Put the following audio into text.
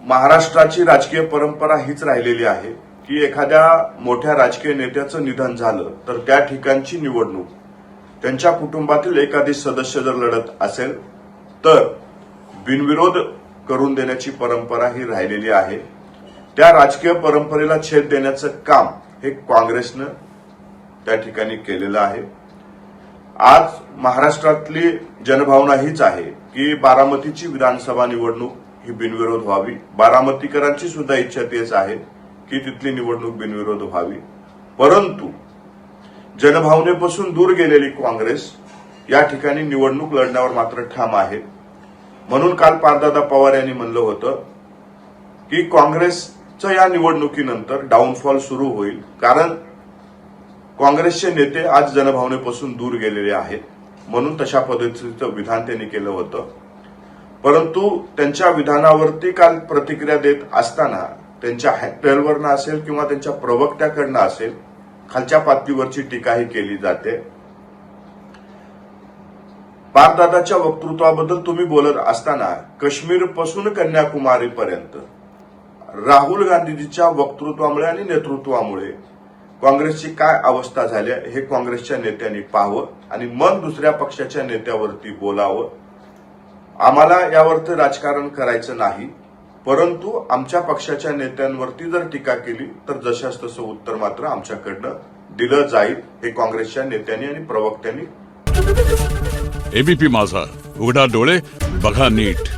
महाराष्ट्राची राजकीय परंपरा हीच राहिलेली आहे की एखाद्या मोठ्या राजकीय नेत्याचं निधन झालं तर त्या ठिकाणची निवडणूक त्यांच्या कुटुंबातील एखादी सदस्य जर लढत असेल तर बिनविरोध करून देण्याची परंपरा ही राहिलेली आहे। त्या राजकीय परंपरेला छेद देण्याचं काम हे काँग्रेसनं त्या ठिकाणी केलेलं आहे। आज महाराष्ट्रातली जनभावना हीच आहे की बारामतीची विधानसभा निवडणूक ही बिनविरोध व्हावी। बारामतीकरांची सुद्धा इच्छा तेच आहे की तिथली निवडणूक बिनविरोध व्हावी, परंतु जनभावनेपासून दूर गेलेली काँग्रेस या ठिकाणी निवडणूक लढण्यावर मात्र ठाम आहे। म्हणून काल पारदादा पवार यांनी म्हणलं होतं की काँग्रेसच्या या निवडणुकीनंतर डाऊनफॉल सुरू होईल, कारण काँग्रेसचे नेते आज जनभावनेपासून दूर गेलेले आहेत। म्हणून तशा पद्धतीचं विधान त्यांनी केलं होतं, परंतु त्यांच्या विधानावरती काल प्रतिक्रिया देत असताना त्यांच्या हँडलवरनं असेल किंवा त्यांच्या प्रवक्त्याकडनं असेल खालच्या पातळीवरची टीकाही केली जाते। पारदादाच्या वक्तृत्वाबद्दल तुम्ही बोलत असताना काश्मीरपासून कन्याकुमारीपर्यंत राहुल गांधीजीच्या वक्तृत्वामुळे आणि नेतृत्वामुळे काँग्रेसची काय अवस्था झाली हे काँग्रेसच्या नेत्यांनी पाहावं आणि मग दुसऱ्या पक्षाच्या नेत्यावरती बोलावं। आम्हाला यावरती राजकारण करायचं नाही, परंतु आमच्या पक्षाच्या नेत्यांवरती जर टीका केली तर जशास तसं उत्तर मात्र आमच्याकडनं दिलं जाईल, हे काँग्रेसच्या नेत्यांनी आणि प्रवक्त्यांनी। एबीपी माझा, उघडा डोळे बघा नीट।